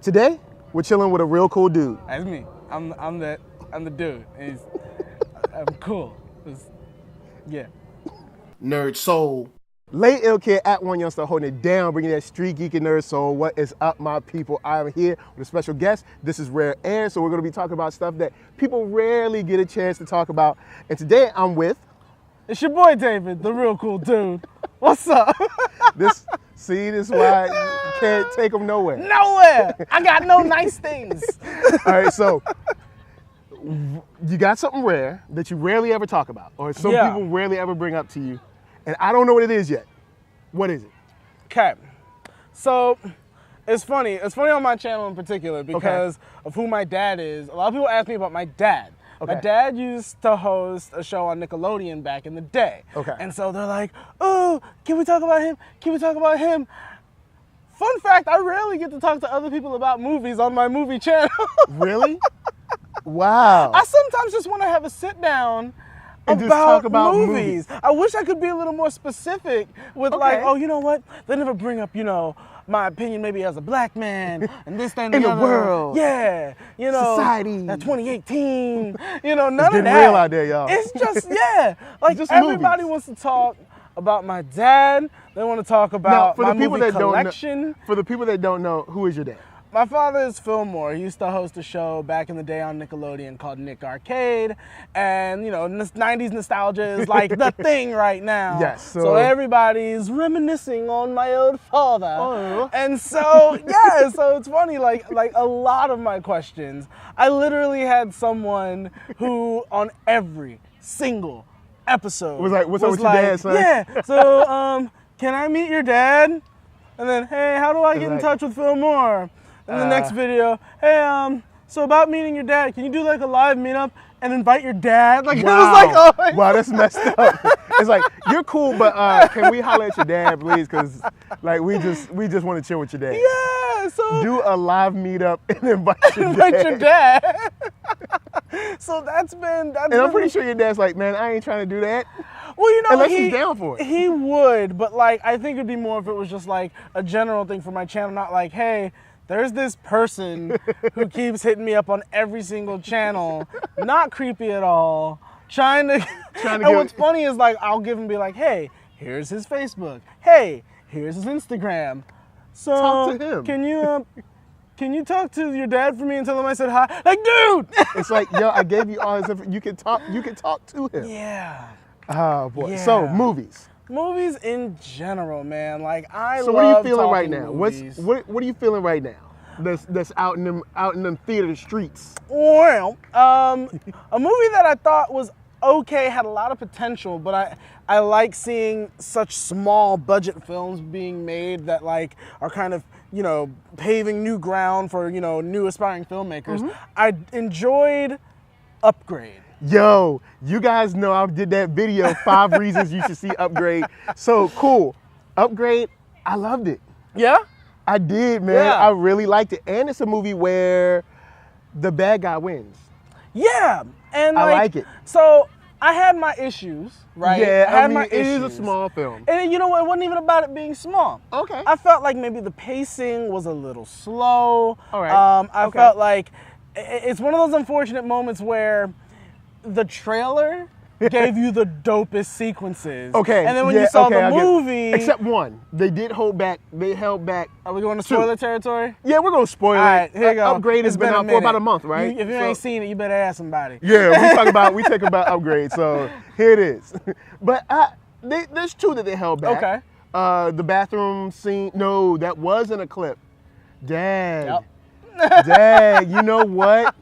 Today, we're chilling with a real cool dude. That's me. I'm the dude. I'm cool. Yeah. NERDSoul. Late ill kid at OneYoungsta holding it down, bringing that street geek and nerd soul. What is up, my people? I am here with a special guest. This is Rare Air, so we're going to be talking about stuff that people rarely get a chance to talk about. And today I'm with... It's your boy David, the real cool dude. What's up? This is why you can't take them nowhere. Nowhere. I got no nice things. All right, so you got something rare that you rarely ever talk about, or some people rarely ever bring up to you. And I don't know what it is yet. What is it? Okay. So it's funny. It's funny on my channel in particular because of who my dad is. A lot of people ask me about my dad. Okay. My dad used to host a show on Nickelodeon back in the day. Okay. And so they're like, oh, can we talk about him? Can we talk about him? Fun fact, I rarely get to talk to other people about movies on my movie channel. Really? Wow. I sometimes just want to have a sit down and just talk about movies. I wish I could be a little more specific with like, oh, you know what? They never bring up, my opinion maybe as a black man and this, that, and the other. In the world. Yeah. Society. That 2018. None it's of that. Real out there, y'all. It's just, like just everybody movies. wants to talk about my dad. They want to talk about my movie collection. For the people that don't know, who is your dad? My father is Phil Moore. He used to host a show back in the day on Nickelodeon called Nick Arcade. And, 90s nostalgia is like the thing right now. Yes. So everybody's reminiscing on my old father. Oh. And so, so it's funny, like a lot of my questions, I literally had someone who on every single episode was like, what's up with your dad, son? Yeah. So, can I meet your dad? And then, hey, how do I get in touch with Phil Moore? And the next video, hey, so about meeting your dad, can you do like a live meetup and invite your dad? Like, wow. It was like, wow, that's messed up. It's like, you're cool, but can we holler at your dad, please? Because like we just want to chill with your dad. Yeah, so do a live meetup and invite your dad. So that's been. And I'm pretty sure your dad's like, man, I ain't trying to do that. Well, unless he's down for it. He would, but like I think it'd be more if it was just like a general thing for my channel, not like, hey, there's this person who keeps hitting me up on every single channel, not creepy at all, trying to and what's funny is like I'll give him be like, hey, here's his Facebook. Hey, here's his Instagram. So talk to him. Can you talk to your dad for me and tell him I said hi? Like, dude! It's like, yo, I gave you all his information. You can talk to him. Yeah. Oh boy. Yeah. So movies. Movies in general, man. Like So what are you feeling right now? What are you feeling right now? That's out in them theater streets. Well, a movie that I thought was okay, had a lot of potential, but I like seeing such small budget films being made that like are kind of paving new ground for new aspiring filmmakers. Mm-hmm. I enjoyed Upgrade. Yo, you guys know I did that video, 5 reasons you should see Upgrade. So cool. Upgrade, I loved it. Yeah? I did, man. Yeah. I really liked it. And it's a movie where the bad guy wins. Yeah. And I like it. So I had my issues, right? Yeah, it is a small film. And you know what? It wasn't even about it being small. Okay. I felt like maybe the pacing was a little slow. All right. I felt like it's one of those unfortunate moments where the trailer gave you the dopest sequences. Okay. And then when you saw the movie... Except one. They held back. Are we going to spoiler territory? Yeah, we're going to spoil it. All right, here you go. Upgrade has been out for about a month, right? If you ain't seen it, you better ask somebody. Yeah, we talk about Upgrade, so here it is. But there's 2 that they held back. Okay. The bathroom scene. No, that was in a clip. Dang. Yep. Dang, you know what?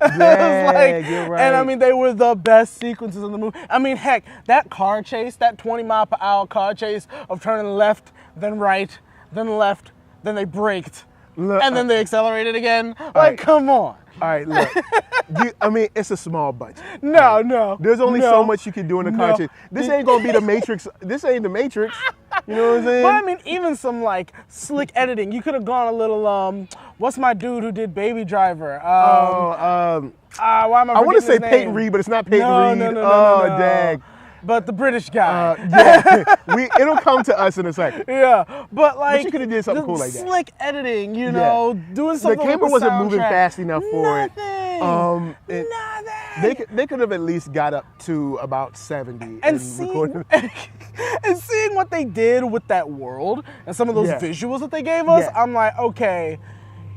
Dang, you're right. And I mean, they were the best sequences in the movie. I mean, heck, that car chase, that 20-mile-per-hour car chase of turning left, then right, then left, then they braked, and then they accelerated again. Like, come on. All right, look. I mean, it's a small budget. No. There's only so much you can do in a car chase. This ain't gonna be the Matrix. This ain't the Matrix. You know what I'm saying? But I mean, even some like slick editing. You could have gone a little. What's my dude who did Baby Driver? Why am I want to say Peyton Reed, but it's not Peyton Reed. No. Oh, dang. but the British guy. Yeah, it'll come to us in a second. Yeah, but like you could have did something cool like that. Slick editing, you know, doing something. The camera wasn't moving fast enough for it. Nothing. They could have at least got up to about 70 and seeing what they did with that world and some of those visuals that they gave us, I'm like, okay,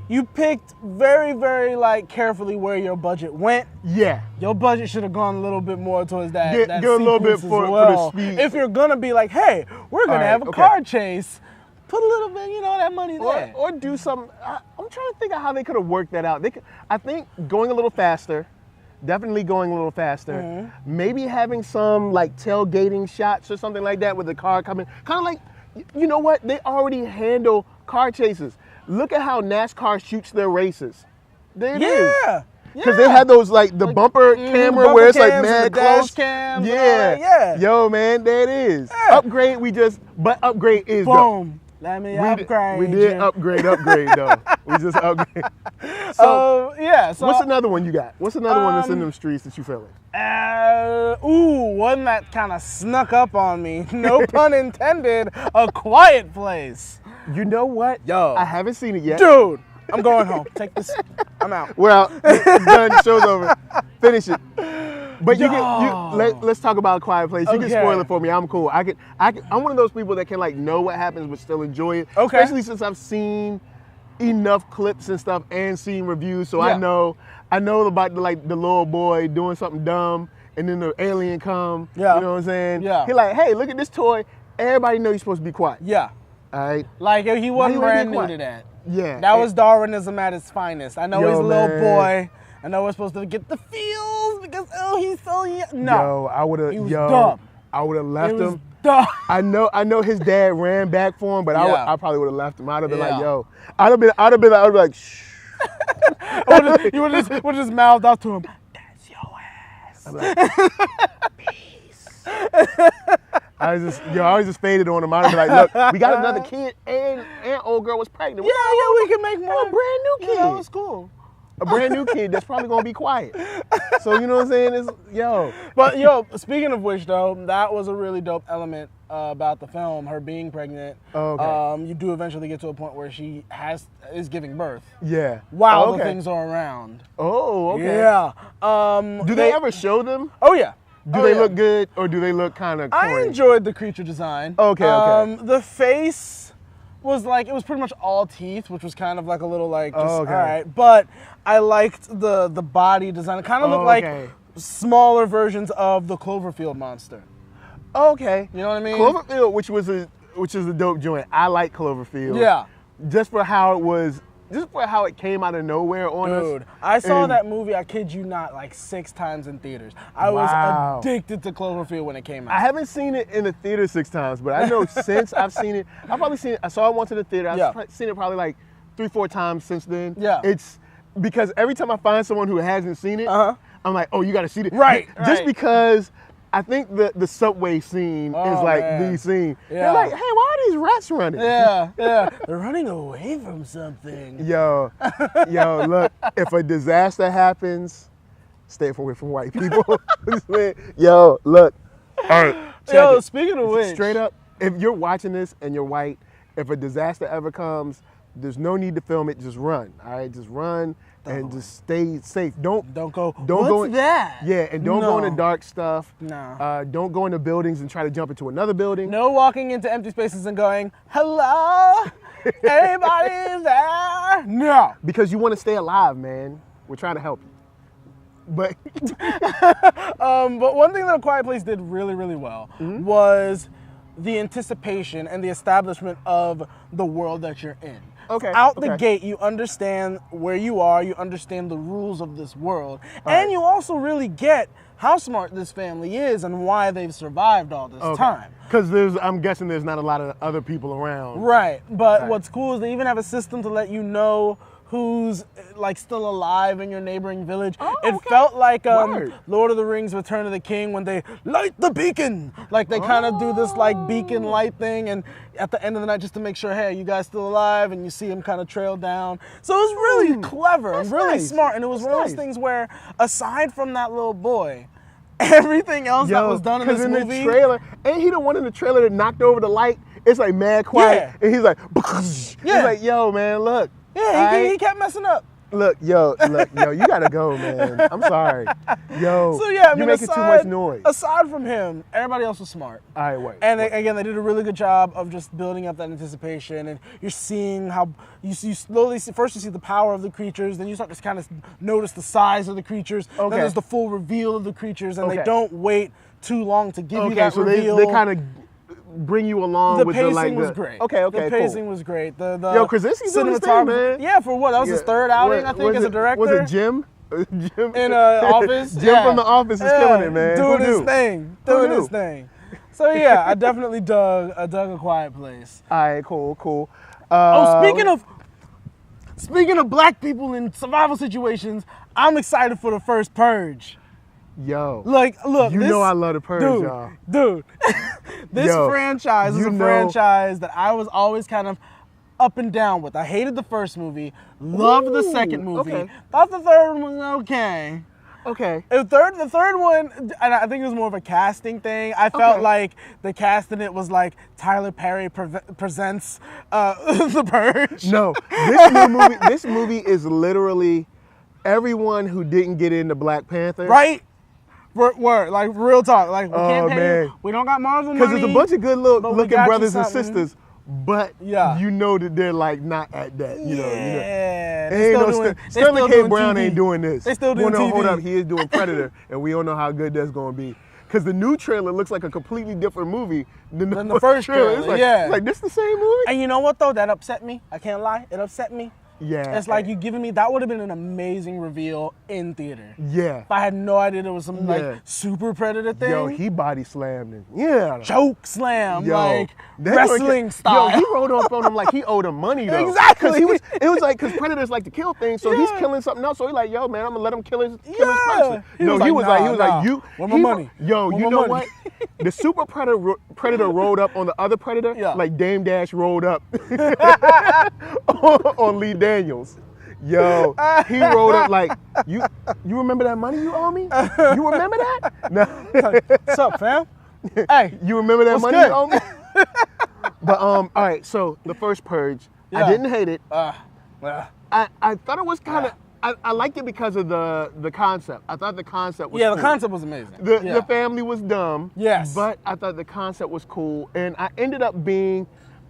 you picked very, very like carefully where your budget went. Yeah, your budget should have gone a little bit more towards that. Get a little bit for the speed. If you're gonna be like, hey, we're gonna have a car chase. Put a little bit, that money there. Or do something. I'm trying to think of how they could have worked that out. I think going a little faster, definitely going a little faster. Mm-hmm. Maybe having some like tailgating shots or something like that with the car coming. Kind of like, you know what? They already handle car chases. Look at how NASCAR shoots their races. There it is. Because they had those like the bumper camera where it's like mad close. Cams yeah. Yo, man, there it is. Yeah. Upgrade, upgrade is boom. Let me upgrade. We did upgrade though. We just upgrade. So what's another one you got? What's another one that's in them streets that you feeling? One that kind of snuck up on me. No pun intended. A Quiet Place. You know what? Yo, I haven't seen it yet. Dude, I'm going home. Take this. I'm out. We're out. It's done. Show's over. Finish it. But let's talk about A Quiet Place. You can spoil it for me. I'm cool. I'm one of those people that can like know what happens but still enjoy it. Okay. Especially since I've seen enough clips and stuff and seen reviews, so I know about the little boy doing something dumb and then the alien come. Yeah. You know what I'm saying? Yeah. He like, hey, look at this toy. Everybody know you're supposed to be quiet. Yeah. All right. Like he wasn't brand new to that. Yeah. That was Darwinism at its finest. I know he's a little boy. I know we're supposed to get the feels because he's so young. No, I would have. He was dumb. I would have left him. Dumb. I know his dad ran back for him, but I probably would have left him. I'd have been like, yo. I'd have been like, shh. You would have just mouthed out to him. That's your ass. I'm like, peace. I was just faded on him. I'd be like, look, we got another kid and old girl was pregnant. Yeah, we can make more. A brand new kid. Yeah, it's cool. A brand new kid that's probably gonna be quiet. So you know what I'm saying? But speaking of which though, that was a really dope element about the film, her being pregnant. Oh, okay. You do eventually get to a point where she is giving birth. Yeah. While the things are around. Oh, okay. Yeah. Do they ever show them? Oh yeah. Do they look good or do they look kind of corny? I enjoyed the creature design. Okay. The face was like, it was pretty much all teeth, which was kind of like a little like, just, all right. But I liked the body design. It kind of looked like smaller versions of the Cloverfield monster. Okay. You know what I mean? Cloverfield, which is a dope joint. I like Cloverfield. Yeah. Just for how it came out of nowhere on us. Dude, I saw that movie, I kid you not, like 6 times in theaters. I was addicted to Cloverfield when it came out. I haven't seen it in the theater 6 times, but I know since I've seen it, I've probably seen it, I saw it once in the theater, I've seen it probably like 3-4 times since then. Yeah. It's because every time I find someone who hasn't seen it, I'm like, oh, you gotta see it. Right. Just because I think the subway scene is like the scene. Yeah. They're like, hey, why are these rats running? Yeah. They're running away from something. Yo, look, if a disaster happens, stay away from white people. Yo, look. All right. Speaking of which. Straight up, if you're watching this and you're white, if a disaster ever comes, there's no need to film it. Just run. All right, just run and just stay safe. Don't go. What's that? Yeah, and don't go into dark stuff. No. Don't go into buildings and try to jump into another building. No walking into empty spaces and going, hello, anybody there? No. Because you want to stay alive, man. We're trying to help you. But but one thing that A Quiet Place did really, really well was the anticipation and the establishment of the world that you're in. Okay. Out the gate, you understand where you are, you understand the rules of this world, and you also really get how smart this family is and why they've survived all this time. Because I'm guessing there's not a lot of other people around. Right, but what's cool is they even have a system to let you know who's like still alive in your neighboring village. It felt like Lord of the Rings Return of the King when they light the beacon. Like they kind of do this like beacon light thing and at the end of the night just to make sure, hey, you guys still alive, and you see him kind of trail down. So it was really clever and really smart, and it was one of those things where aside from that little boy, everything else that was done in this movie. In the trailer, ain't he the one in the trailer that knocked over the light? It's like mad quiet, and he's like, he's like, yo, man, look. Yeah, he kept messing up. Look, yo, you gotta go, man. I'm sorry. Yo, so yeah, I mean, you're making too much noise. Aside from him, everybody else was smart. All right, wait. And again, they did a really good job of just building up that anticipation, and you're seeing how you slowly see, first you see the power of the creatures, then you start to kind of notice the size of the creatures, then there's the full reveal of the creatures, and they don't wait too long to give you that reveal. They kind of bring you along with the like. The pacing was great. Okay, the pacing was great. Yo, Krasinski's doing his thing, man. Yeah, for what? That was his third outing, I think, as a director. Was it Jim? In Office. Jim from The Office is killing it, man. Doing his thing. So yeah, I definitely dug A Quiet Place. All right, cool. Speaking of black people in survival situations, I'm excited for the first Purge. Yo, look, you know I love the Purge, y'all. Dude, this franchise is a franchise that I was always kind of up and down with. I hated the first movie, loved the second movie, thought the third one was okay. The third one, and I think it was more of a casting thing. I felt like the cast in it was like Tyler Perry presents The Purge. No, this movie is literally everyone who didn't get into Black Panther. Right? Word, like real talk. Like we can't pay you. We don't got Marvel money. Because there's a bunch of good looking brothers and sisters, but you know that they're like not at that. You know. Sterling K. Brown ain't doing this. They still doing TV. Hold up, he is doing Predator, and we don't know how good that's gonna be. Because the new trailer looks like a completely different movie than the first trailer. It's like this the same movie? And you know what though? That upset me. I can't lie. It upset me. Yeah. It's like you giving me, that would have been an amazing reveal in theater. Yeah. If I had no idea there was some like super Predator thing. Yo, he body slammed him. Yeah. Choke slam, like wrestling style. Yo, he rolled up on him like he owed him money though. Exactly. It was like, because Predators like to kill things, so he's killing something else. So he's like, yo, man, I'm gonna let him kill his person. He was like, you. Where my money? Yo, you know what? The super predator rolled up on the other Predator, like Dame Dash rolled up on Lee Daniels. Yo, he rolled up like, you remember that money you owe me? You remember that? No. What's up, fam? Hey, you remember that money you owe me? But all right, so the first Purge, I didn't hate it. I thought it was kind of, I liked it because of the concept. I thought the concept was cool. The concept was amazing. The family was dumb. Yes. But I thought the concept was cool, and I ended up being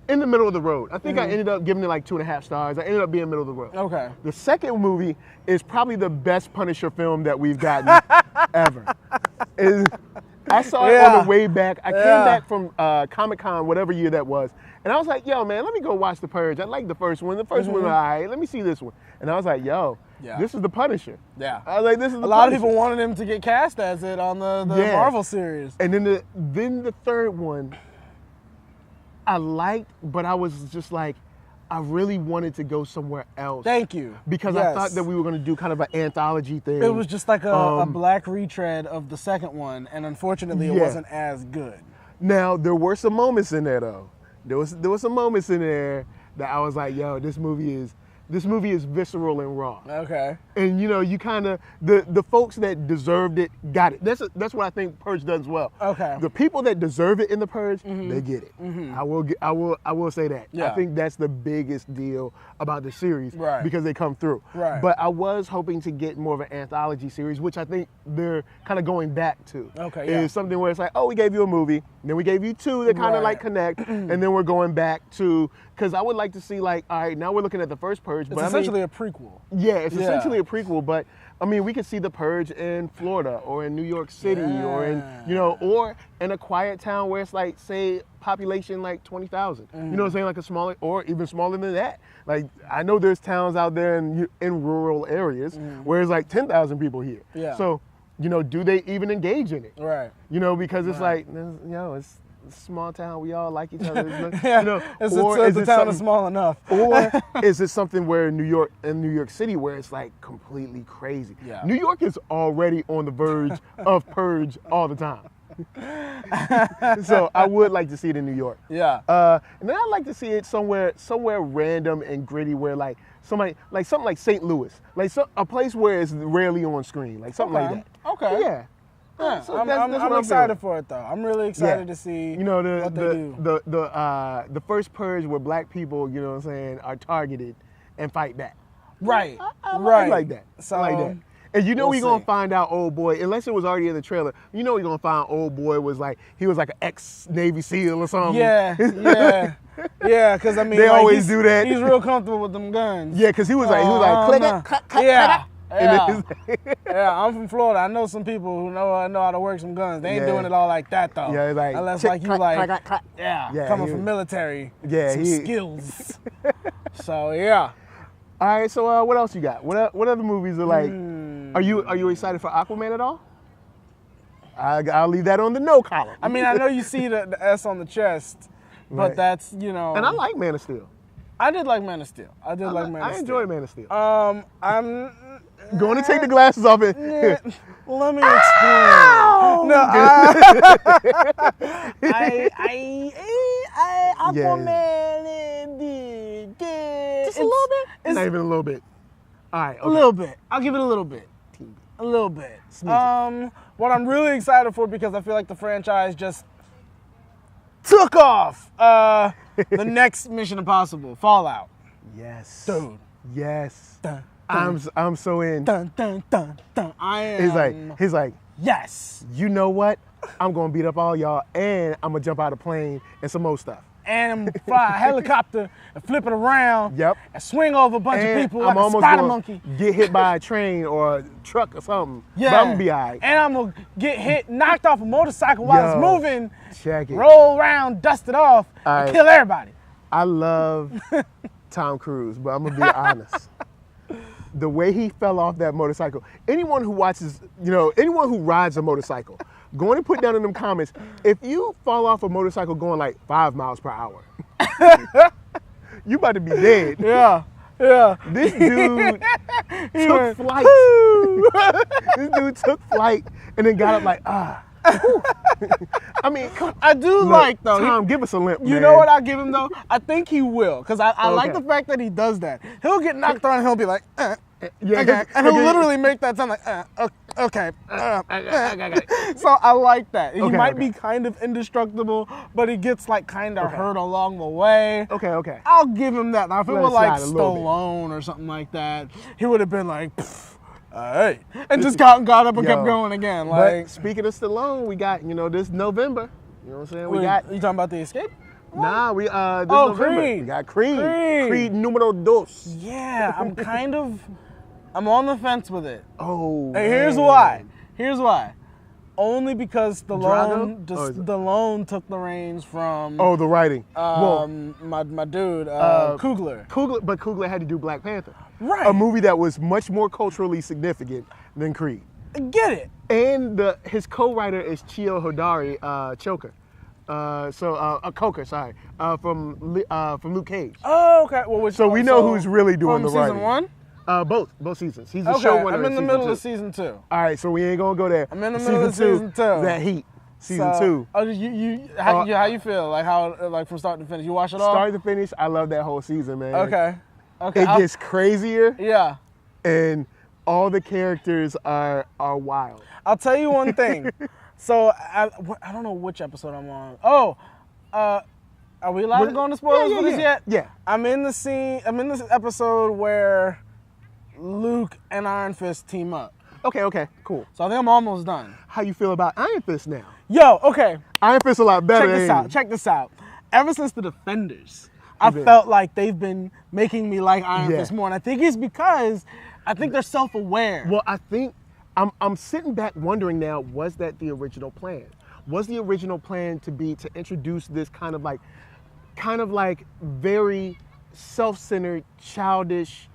in the middle of the road. I think I ended up giving it like 2.5 stars. I ended up being middle of the road. Okay. The second movie is probably the best Punisher film that we've gotten ever. I saw it on the way back. I came back from Comic-Con, whatever year that was, and I was like, yo, man, let me go watch The Purge. I like the first one. The first one was all right. Let me see this one. And I was like, yo, this is the Punisher. Yeah. I was like, this is the Punisher. A lot of people wanted him to get cast as it on the Marvel series. And then the third one, I liked, but I was just like, I really wanted to go somewhere else. Thank you. Because I thought that we were going to do kind of an anthology thing. It was just like a black retread of the second one, and unfortunately it wasn't as good. Now, there were some moments in there, though. There was some moments in there that I was like, yo, this movie is visceral and raw. Okay. And you know, you kind of the folks that deserved it got it. That's what I think Purge does well. Okay. The people that deserve it in the Purge, they get it. I will say that. Yeah. I think that's the biggest deal about the series because they come through. Right. But I was hoping to get more of an anthology series, which I think they're kind of going back to. Okay. Yeah. It's something where it's like, oh, we gave you a movie, then we gave you two that kind of like connect, and then we're going back to, because I would like to see like, all right, now we're looking at the first Purge. It's essentially a prequel. Yeah, it's essentially a prequel, but I mean, we could see the Purge in Florida or in New York City or in, or in a quiet town where it's like, say, population like 20,000. You know what I'm saying? Like a smaller, or even smaller than that. Like, I know there's towns out there in rural areas where it's like 10,000 people here. Yeah. So, do they even engage in it? Right. Because it's like, it's a small town, we all like each other. The town is small enough. Or is it something where in New York City where it's like completely crazy? Yeah. New York is already on the verge of Purge all the time. So I would like to see it in New York. Yeah. And then I'd like to see it somewhere random and gritty where like something like St. Louis, like a place where it's rarely on screen, like something like that. Okay. Yeah. Yeah, So I'm excited for it though. I'm really excited to see you know what they do. the first purge where black people, you know what I'm saying, are targeted and fight back. Right. I right. like that. So, I like that. And you know we'll we're gonna see. find out old boy, unless it was already in the trailer, you know we're gonna find old boy was like he was like an ex-Navy SEAL or something. Yeah. Because I mean They like, always do that. He's real comfortable with them guns. Yeah, because he was like click it, click Yeah. it. And Yeah, I'm from Florida. I know some people who know how to work some guns. They ain't doing it all like that though. Yeah, it's like unless tick, like you clack, like clack, clack. Yeah, coming he from was- military. Yeah, some he- skills. So yeah. All right, so what else you got? What other movies are like? Are you excited for Aquaman at all? I'll leave that on the no column. I mean, I know you see the S on the chest, but Right. that's, you know. And I like Man of Steel. I did like Man of Steel. I enjoy Man of Steel. I'm Going to take the glasses off it. let me explain. No, Aquaman did Just a little bit? It's Not even a little bit. All right, okay. a little bit. I'll give it a little bit. A little bit. What I'm really excited for, because I feel like the franchise just took off. The next Mission Impossible, Fallout. Yes. Dude. Yes. Dun, I'm so in. dun, dun, dun, dun. I am. He's like, Yes. you know what? I'm gonna beat up all y'all, and I'm gonna jump out of plane and some more stuff. And I'm gonna fly a helicopter and flip it around. Yep. And swing over a bunch of And people I'm like a almost spider gonna monkey. get hit by a train or a truck or something. Yeah. But I'm gonna be all right. And I'm gonna get hit, knocked off a motorcycle while it's Yo, moving. Check it. Roll around, dust it off, All and right. kill everybody. I love Tom Cruise, but I'm gonna be honest. The way he fell off that motorcycle, anyone who watches, anyone who rides a motorcycle, go on and put down in them comments, if you fall off a motorcycle going like 5 miles per hour, you about to be dead. Yeah. This dude took flight. This dude took flight and then got up like, whew. I mean, I do like though. Tom, give us a limp, You man. know what I give him though? I think he will, because I like Okay. the fact that he does that. He'll get knocked on and he'll be like, Yeah, okay. And he'll literally make that sound like, okay. So I like that. He Okay, might okay. be kind of indestructible, but he gets like kind of hurt along the way. Okay. I'll give him that. Now, if it Let were it like slide a little bit. Stallone or something like that, he would have been like, hey, and just got up and kept Yo, going again. But Like, speaking of Stallone, we got, this November. You know what I'm saying? We wait, got, you talking about The Escape? nah, this November. Creed. We got Creed. Creed. Creed numero dos. Yeah, I'm on the fence with it. Oh, Hey, here's man. why. Only because Drago? Or is it- Stallone took the reins from Oh, the writing. my dude Coogler. But Coogler had to do Black Panther. Right. A movie that was much more culturally significant than Creed. I get it. And his co-writer is Chio Hodari, Choker. Coker, sorry, from Luke Cage. Oh, okay. Well, So we know who's really doing the from writing. season 1? Both seasons. He's the Okay, showrunner. I'm in the season middle 2. of season 2. All right, so we ain't gonna go there. I'm in the middle of season 2. That Heat, season So- 2. Oh, how you feel? Like how from start to finish? You watch it all? Start to finish, I love that whole season, man. Okay. It gets crazier, Yeah. and all the characters are wild. I'll tell you one thing. So I don't know which episode I'm on. Oh, are we allowed to go into spoilers for this yet? Yeah. I'm in this episode where Luke and Iron Fist team up. Okay, cool. So I think I'm almost done. How you feel about Iron Fist now? Yo, okay. Iron Fist a lot better. Check this out. Ever since the Defenders, I felt like they've been making me like Iron Fist more, and I think it's because I think they're self-aware. Well, I think I'm sitting back wondering now, was that the original plan? Was the original plan to introduce this kind of like very self-centered, childish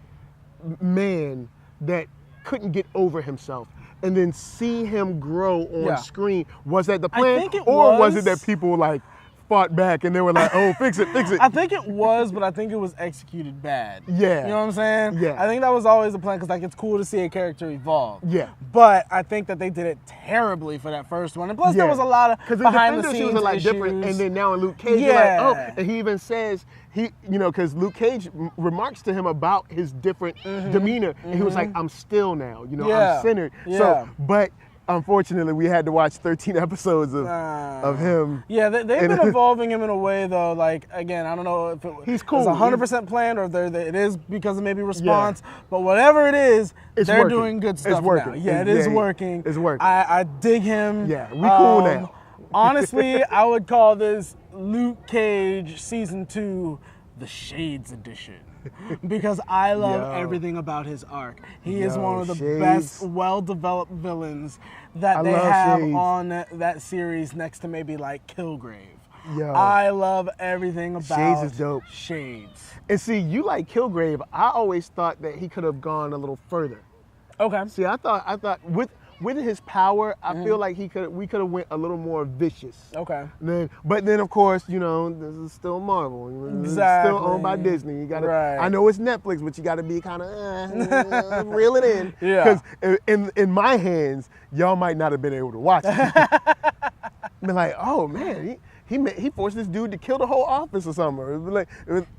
man that couldn't get over himself, and then see him grow on screen? Was that the plan? think it or was was. it that people fought back and they were like, oh, fix it. I think it was, but I think it was executed bad. Yeah. You know what I'm saying? Yeah. I think that was always the plan, because it's cool to see a character evolve. Yeah. But I think that they did it terribly for that first one. And plus there was a lot of behind the scenes was issues. different, and then now in Luke Cage, you're like, oh, and he even says, because Luke Cage remarks to him about his different demeanor, and he was like, I'm still now, I'm centered. Yeah. So, but unfortunately, we had to watch 13 episodes of him. Yeah, they've been evolving him in a way, though. Like, again, I don't know if he's cool. It's 100% planned or it is because of maybe response. Yeah. But whatever it is, they're doing good stuff now. Yeah, it is working. It's working. I dig him. Yeah, we cool now. Honestly, I would call this Luke Cage Season 2 the Shades Edition. Because I love everything about his arc. He is one of the best, well-developed villains that they have on that series, next to maybe like Kilgrave. I love everything about Shades is dope. Shades. And see, you like Kilgrave. I always thought that he could have gone a little further. Okay. See, I thought with his power, I feel like we could have went a little more vicious. Okay. But then of course, you know, this is still Marvel. Exactly. It's still owned by Disney. You gotta. Right. I know it's Netflix, but you gotta be kind of reel it in. Yeah. Because in my hands, y'all might not have been able to watch it. Be like, oh man, he forced this dude to kill the whole office or something.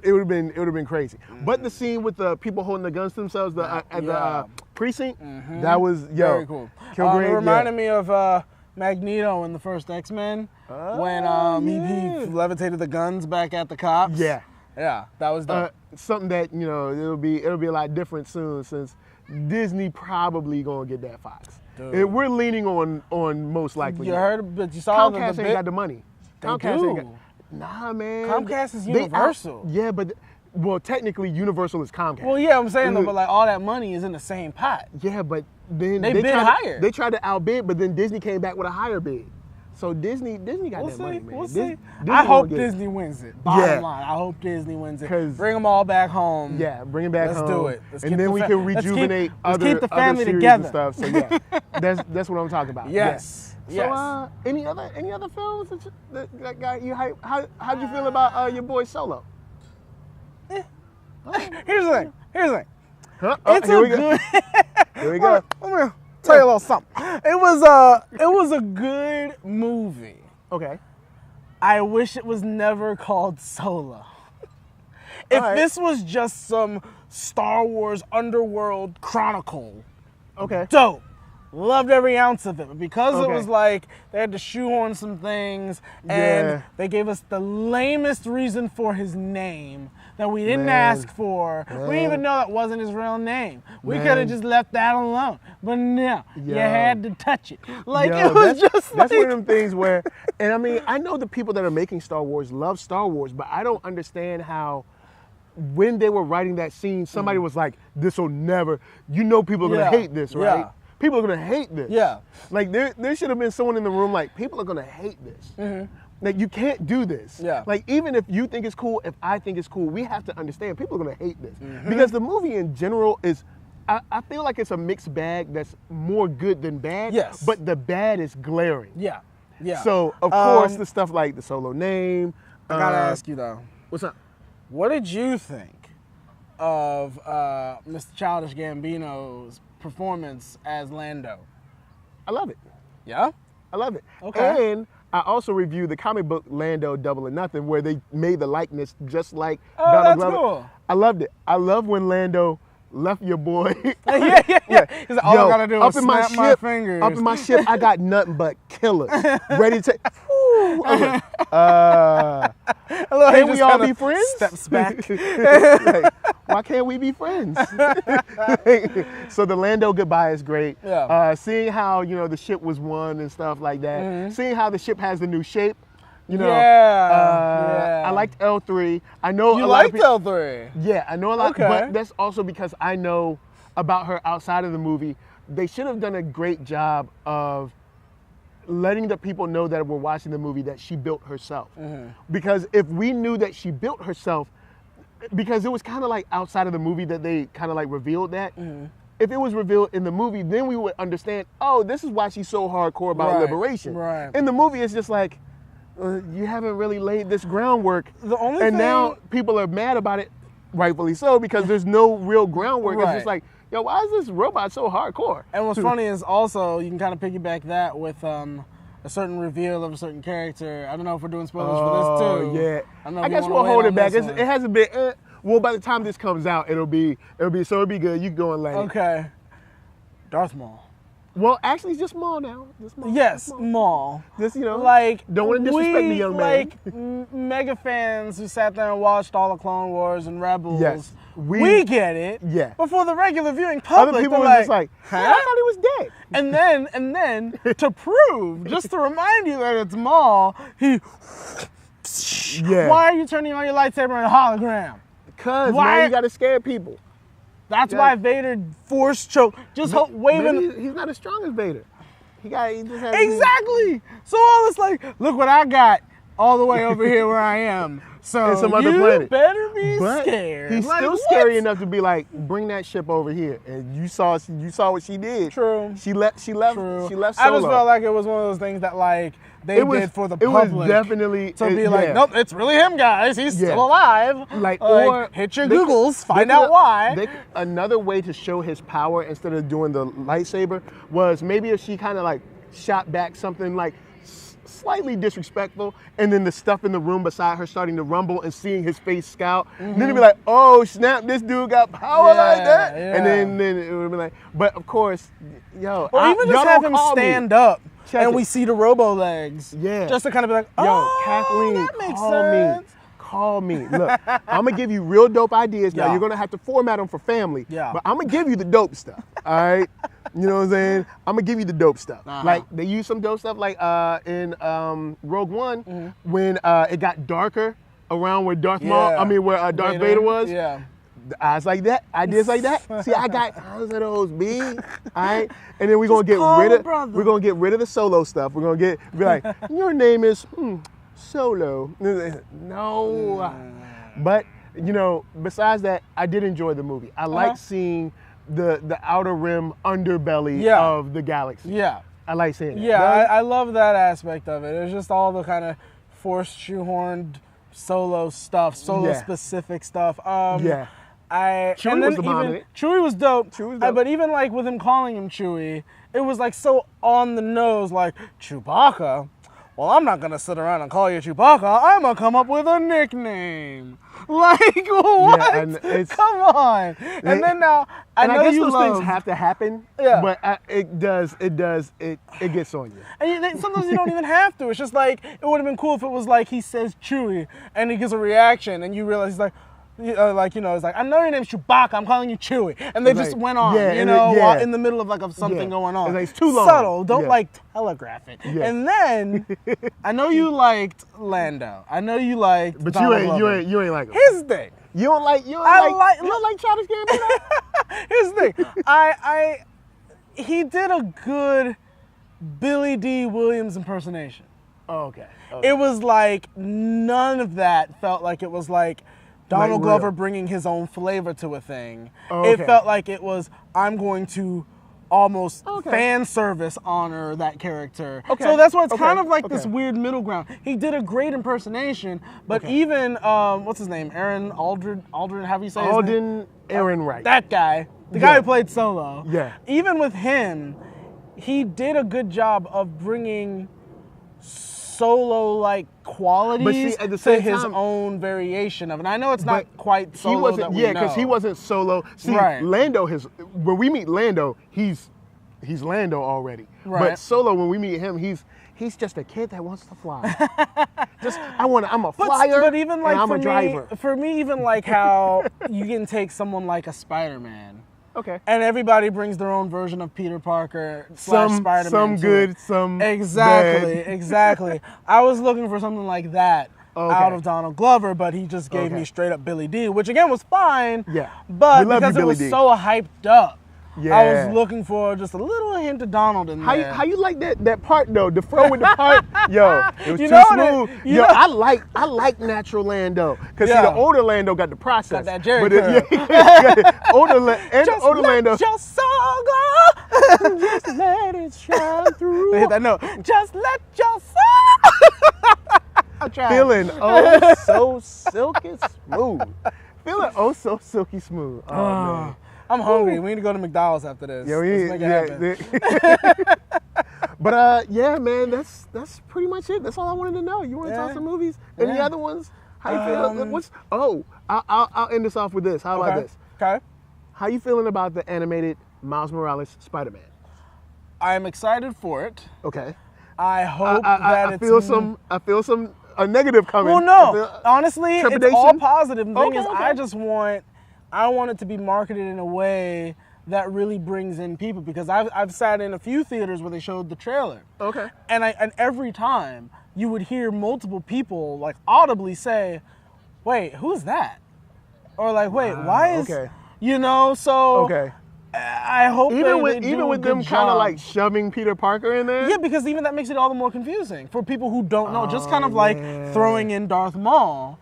It would have been crazy. But the scene with the people holding the guns to themselves at the precinct, that was very cool. Kilgrave, it reminded me of Magneto in the first X-Men when he levitated the guns back at the cops. Yeah, that was dope. something that, you know, it'll be a lot different soon, since Disney probably gonna get that Fox. We're leaning on most likely. You heard, but you saw Comcast ain't got the money. Comcast ain't got. Nah, man. Comcast is Universal. Yeah, but well, technically Universal is Comcast. Well, yeah, I'm saying though, but like all that money is in the same pot. Yeah, but then they bid higher. They tried to outbid, but then Disney came back with a higher bid. So Disney got that money, man. We'll see. I hope Disney wins it. Bottom line, I hope Disney wins it. Bring them all back home. Yeah, bring them back home. Let's do it. And then we can rejuvenate let's keep the family series together. And stuff. So yeah, that's what I'm talking about. Yes. So any other films that got you hype? How'd you feel about your boy Solo? Here's the thing. Huh? It's here a we go. good. Here we go. Let me tell you a little something. It was a good movie. Okay. I wish it was never called Solo. If this was just some Star Wars underworld chronicle, dope. Loved every ounce of it. But because it was like they had to shoehorn some things and they gave us the lamest reason for his name that we didn't ask for. We didn't even know that wasn't his real name. We could have just left that alone. But no, you had to touch it. Like it was just that's one of them things where, and I mean, I know the people that are making Star Wars love Star Wars, but I don't understand how when they were writing that scene, somebody was like, this will never, you know people are going to hate this, right? People are gonna hate this. Yeah. Like there should have been someone in the room like, people are gonna hate this. Like you can't do this. Yeah. Like even if you think it's cool, if I think it's cool, we have to understand people are gonna hate this. Because the movie in general is, I feel like it's a mixed bag that's more good than bad. Yes. But the bad is glaring. Yeah. Yeah. So of course the stuff like the Solo name. I gotta ask you though. What's up? What did you think of Mr. Childish Gambino's performance as Lando? I love it. Yeah? I love it. Okay. And I also reviewed the comic book Lando Double or Nothing, where they made the likeness just like Donald Glover. Cool. I loved it. I love when Lando left your boy. yeah. He's like, all I gotta do is snap my fingers. Up in my ship, I got nothing but killers. Ready to take. Can we all be friends? Steps back. Like, why can't we be friends? So the Lando goodbye is great. Yeah. Seeing how, you know, the ship was won and stuff like that. Seeing how the ship has the new shape. You know, I liked L3. I know you liked L3. Yeah, I know a lot, but that's also because I know about her outside of the movie. They should have done a great job of letting the people know that we're watching the movie that she built herself. Because if we knew that she built herself, because it was kind of like outside of the movie that they kind of like revealed that. If it was revealed in the movie, then we would understand, oh, this is why she's so hardcore about liberation. In the movie, it's just like, you haven't really laid this groundwork. Now people are mad about it, rightfully so, because there's no real groundwork. It's just like, yo, why is this robot so hardcore? And what's funny is also, you can kind of piggyback that with a certain reveal of a certain character. I don't know if we're doing spoilers for this too. Yeah. I guess we'll hold it back. It hasn't been, well, by the time this comes out, it'll be good. You can go and land. Okay. Darth Maul. Well, actually, just Maul now. Just Maul. Yes, just Maul. Just, you know, Like, don't want to disrespect the young man. Like, mega fans who sat there and watched all the Clone Wars and Rebels. Yes. We get it. Yeah. But for the regular viewing public, Other people they're were just like, huh? yeah, I thought he was dead. And then, to prove, just to remind you that it's Maul, he. Yeah. Why are you turning on your lightsaber in a hologram? Because, Why- man, you got to scare people. That's Yeah. why Vader force choke. Just waving. Maybe he's not as strong as Vader. He just has Exactly. So all it's like, look what I got all the way over here where I am. So In some other you planet. better be But scared. he's Like, still what? scary enough to be like, bring that ship over here. And you saw what she did. True. She left True. Solo. I just felt like it was one of those things that like they did for the public. It was definitely to be like, yeah. nope, it's really him, guys. He's Yeah. still alive. Like, or hit your they could- Googles, they find could- out why. Another way to show his power instead of doing the lightsaber was maybe if she kind of like shot back something like slightly disrespectful, and then the stuff in the room beside her starting to rumble and seeing his face scout, and then it'd be like, oh snap, this dude got power like that, Yeah. and then it would be like, but of course, yo, Or even just y'all have don't him call me. stand up Check and it. we see the robo legs. Yeah. Just to kind of be like, Yo, oh, Kathleen, that makes call sense. me. Call me. Look, I'm gonna give you real dope ideas. Now Yeah. you're gonna have to format them for family. Yeah. But I'm gonna give you the dope stuff. All right. You know what I'm saying? I'm gonna give you the dope stuff. Uh-huh. Like they use some dope stuff, like in Rogue One when it got darker around where Darth Maul. Yeah. I mean where Darth Vader was. Yeah. Eyes like that, ideas like that. See, I got tons of those, B. All right, and then we're gonna get call rid a of brother. we're gonna get rid of the Solo stuff. We're gonna be like, your name is Solo. No, but you know, besides that, I did enjoy the movie. I like seeing the outer rim underbelly Yeah. of the galaxy. Yeah. I like seeing that. Yeah, That- I love that aspect of it. It's just all the kind of forced shoehorned Solo stuff, Solo Yeah. specific stuff. Yeah. Chewie and then was the bomb in it. Chewie was dope. Chewie was dope. But even like with him calling him Chewie, it was like so on the nose, like Chewbacca. Well, I'm not gonna sit around and call you Chewbacca. I'm gonna come up with a nickname. Like what? and it's- Come on. And then now I and know I guess you those love. things have to happen. Yeah. But it gets on you. And sometimes you don't even have to. It's just like, it would have been cool if it was like he says Chewie and he gives a reaction and you realize he's like, it's like, I know your name's Chewbacca, I'm calling you Chewie. And they It's just like, went on, yeah, you and know, it- yeah. while in the middle of something Yeah. going on. It's like, it's too long. Subtle, don't Yeah. like telegraph it. Yeah. And then, I know you liked Lando. I know you liked But Donald you Glover. ain't like him. Here's the thing. You don't like Childish Gambino? Here's the thing. He did a good Billy D. Williams impersonation. Oh, okay. It was like none of that felt like it was like Donald Like Glover real. bringing his own flavor to a thing. Oh, It okay. felt like it was, I'm going to almost Okay. fan service honor that character. Okay. So that's why it's Okay. kind of like this Okay. weird middle ground. He did a great impersonation, but even what's his name? Aaron Aldrin, how do you say his name? Alden Ehrenreich. That guy, the guy who played Solo. Yeah. Even with him, he did a good job of bringing Solo-like qualities at the to same his time- own variation of it. And I know it's not But quite Solo he wasn't, that we yeah, because he know. wasn't Solo. See, Right. Lando, when we meet Lando, he's Lando already. Right. But Solo, when we meet him, he's just a kid that wants to fly. I'm a flyer, But even like and I'm for a driver. for me, even like how you can take someone like a Spider-Man. Okay. And everybody brings their own version of Peter Parker / Spider-Man. Some to good, it. some Exactly, bad. exactly. I was looking for something like that Okay. out of Donald Glover, but he just gave Okay. me straight up Billy D, which again was fine. Yeah. But We love you, because it Billy was D. so hyped up, I Yeah. was looking for just a little hint of Donald in How there. you like that part though? The fro with the part, yo, it was You too know smooth. that- you Yo, know- I like natural Lando because see Yeah. the older Lando got the process. Got that Jerry but curl. older just older let Lando. your soul go. Just let it shine through. Hit that note. Just let your soul. I tried. Feeling oh so silky smooth. Feeling oh so silky smooth. Oh man. I'm hungry. We need to go to McDonald's after this. Yeah, Let's make it happen. But yeah, man, that's pretty much it. That's all I wanted to know. You want to talk Yeah. some movies? Any Yeah. other ones? How you feel? I'll end this off with this. How about Okay. this? Okay. How you feeling about the animated Miles Morales Spider-Man? I'm excited for it. Okay. I hope that it's... I feel some a negative coming. Well, no. Honestly, it's all positive. The thing is, okay. I want it to be marketed in a way that really brings in people, because I've sat in a few theaters where they showed the trailer. Okay. And every time you would hear multiple people like audibly say, "Wait, who's that?" Or like, "Wait, why is..." Okay. You know, so okay. I hope even with them kind of like shoving Peter Parker in there. Yeah, because even that makes it all the more confusing for people who don't know. Just kind of like throwing in Darth Maul.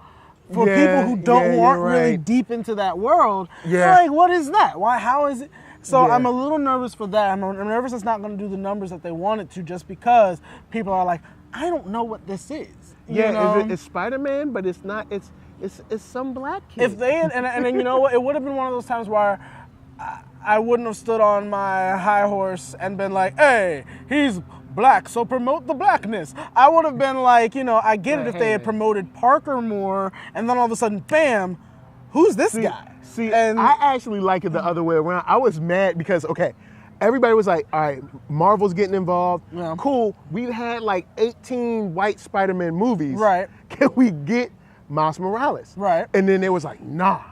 For people who aren't really deep into that world, they're like, what is that? Why? How is it? So I'm a little nervous for that. I'm nervous it's not going to do the numbers that they want it to, just because people are like, I don't know what this is. You know? It's Spider-Man, but it's not. It's some black kid. If they and then you know what, it would have been one of those times where I wouldn't have stood on my high horse and been like, hey, he's black, so promote the blackness. I would have been like, you know, I get it if they had promoted Parker more, and then all of a sudden, bam, who's this guy? And I actually like it the other way around. I was mad because, okay, everybody was like, all right, Marvel's getting involved. Yeah. Cool. We've had like 18 white Spider-Man movies. Right. Can we get Miles Morales? Right. And then it was like, nah,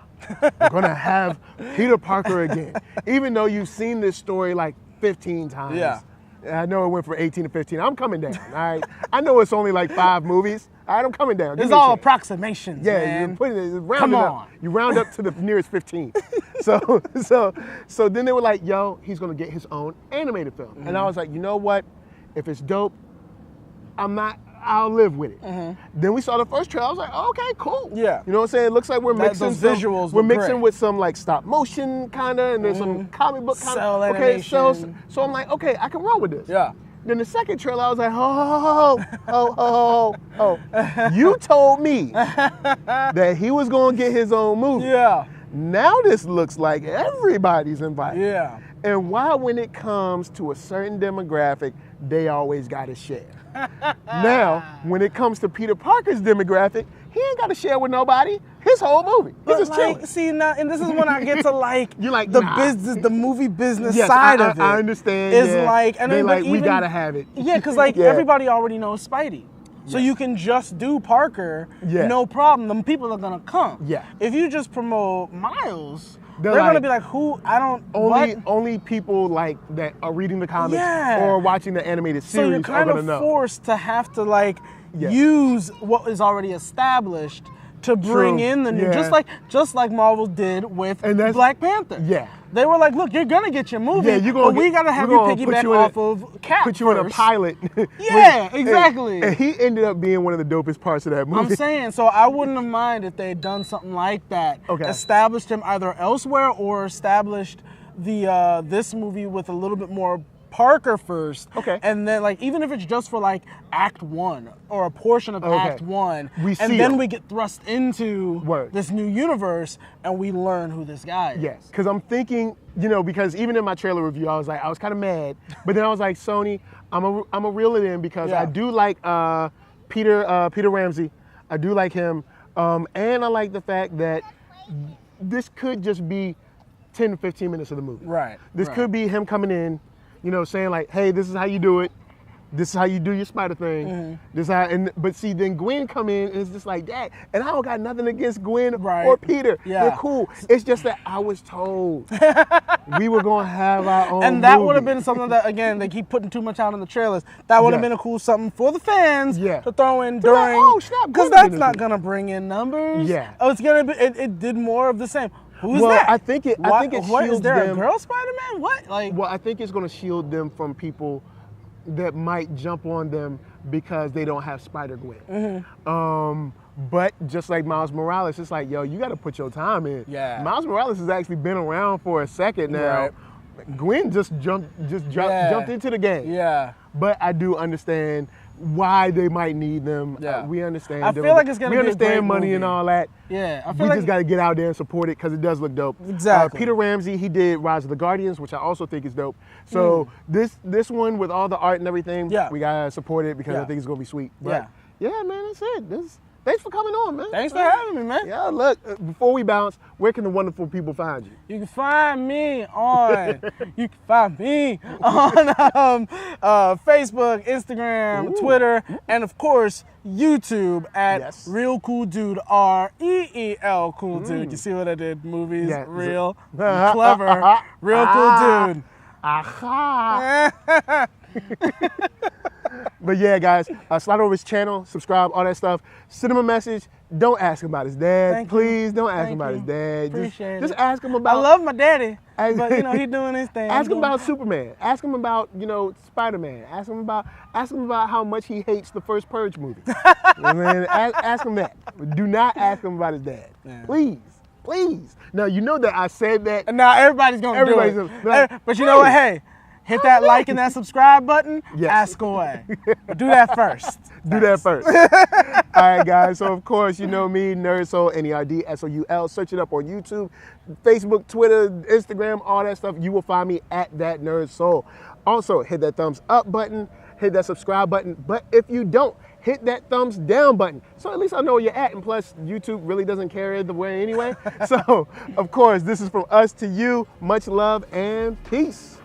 we're going to have Peter Parker again. Even though you've seen this story like 15 times. Yeah. I know it went from 18 to 15. I'm coming down, all right? I know it's only like 5 movies. All right, I'm coming down. It's all approximations, man. You round up to the nearest 15. So then they were like, yo, he's going to get his own animated film. Mm-hmm. And I was like, you know what? If it's dope, I'll live with it. Mm-hmm. Then we saw the first trailer. I was like, oh, okay, cool. Yeah. You know what I'm saying? It looks like we're mixing visuals. We're mixing with some like stop motion kind of, and there's some comic book kind of. Okay, so I'm like, okay, I can roll with this. Yeah. Then the second trailer, I was like, you told me that he was going to get his own movie. Yeah. Now this looks like everybody's invited. Yeah. And why, when it comes to a certain demographic, they always got to share. Now, when it comes to Peter Parker's demographic, he ain't got to share with nobody. His whole movie. He's just chilling. See, now, and this is when I get to like, you're like the business, the movie business side of it. I understand. Is like, and they then, like, even, we gotta have it. Yeah, because like everybody already knows Spidey. So you can just do Parker, no problem. The people are gonna come. Yeah. If you just promote Miles, they're gonna be like, who? I don't. Only people like that are reading the comics or watching the animated series. So you're kind of forced to have to like use what is already established to bring in the new, just like Marvel did with Black Panther. Yeah. They were like, look, you're gonna get your movie, but we gotta have you piggyback off of Cap. Put you in a pilot. Yeah, exactly. And he ended up being one of the dopest parts of that movie. I'm saying, so I wouldn't have minded if they had done something like that. Okay. Established him either elsewhere or established the this movie with a little bit more Parker first, and then like even if it's just for like Act 1 or a portion of Act 1, and then we get thrust into this new universe and we learn who this guy is. Yes, because I'm thinking, you know, because even in my trailer review, I was kind of mad, but then I was like, Sony, I'm a reel it in because I do like Peter Ramsey, I do like him, and I like the fact that this could just be 10 to 15 minutes of the movie. Right. This could be him coming in, you know, saying like, hey, this is how you do it. This is how you do your spider thing. Mm-hmm. This is how, but see, then Gwen come in and it's just like that. And I don't got nothing against Gwen or Peter. Yeah. They're cool. It's just that I was told we were going to have our own And that would have been something that, again, they keep putting too much out in the trailers. That would have been a cool something for the fans to throw in during. Because that's not going to bring in numbers. Yeah. Oh, it's going to be, it did more of the same. Who's that? I think it shields them. Is there a girl Spider-Man? What? Like? Well, I think it's going to shield them from people that might jump on them because they don't have Spider-Gwen. Mm-hmm. But just like Miles Morales, it's like, yo, you got to put your time in. Yeah. Miles Morales has actually been around for a second now. Right. Gwen just jumped into the game. Yeah. But I do understand why they might need them. Yeah. We understand. I feel like it's gonna be a great understand money movie. And all that. Yeah. I feel we like just got to get out there and support it because it does look dope. Exactly. Peter Ramsey, he did Rise of the Guardians, which I also think is dope. So this one with all the art and everything, we gotta support it because I think it's gonna be sweet. But yeah, man, that's it. Thanks for coming on, man. Thanks for having me, man. Yeah, look, before we bounce, where can the wonderful people find you? You can find me on Facebook, Instagram, Twitter, and of course YouTube at Real Cool Dude, REEL Cool Dude. You see what I did? Movies, real, clever, real cool dude. But yeah, guys, slide over his channel, subscribe, all that stuff. Send him a message. Don't ask him about his dad. Please don't ask him about his dad. Just ask him about. I love my daddy, but you know he's doing his thing. Ask him about Superman. Ask him about Spider-Man. Ask him about how much he hates the first Purge movie. You know what I mean? Ask him that. Do not ask him about his dad. Yeah. Please. Please. Now you know that I said that. And now everybody's gonna do it. Like, but you know what? Hey. Hit that like and that subscribe button, ask away. But do that first. Do that first. All right, guys. So, of course, you know me, NERDSoul, NERDSoul. Search it up on YouTube, Facebook, Twitter, Instagram, all that stuff. You will find me at ThatNERDSoul. Also, hit that thumbs up button, hit that subscribe button. But if you don't, hit that thumbs down button. So at least I know where you're at. And plus, YouTube really doesn't care either way anyway. So, of course, this is from us to you. Much love and peace.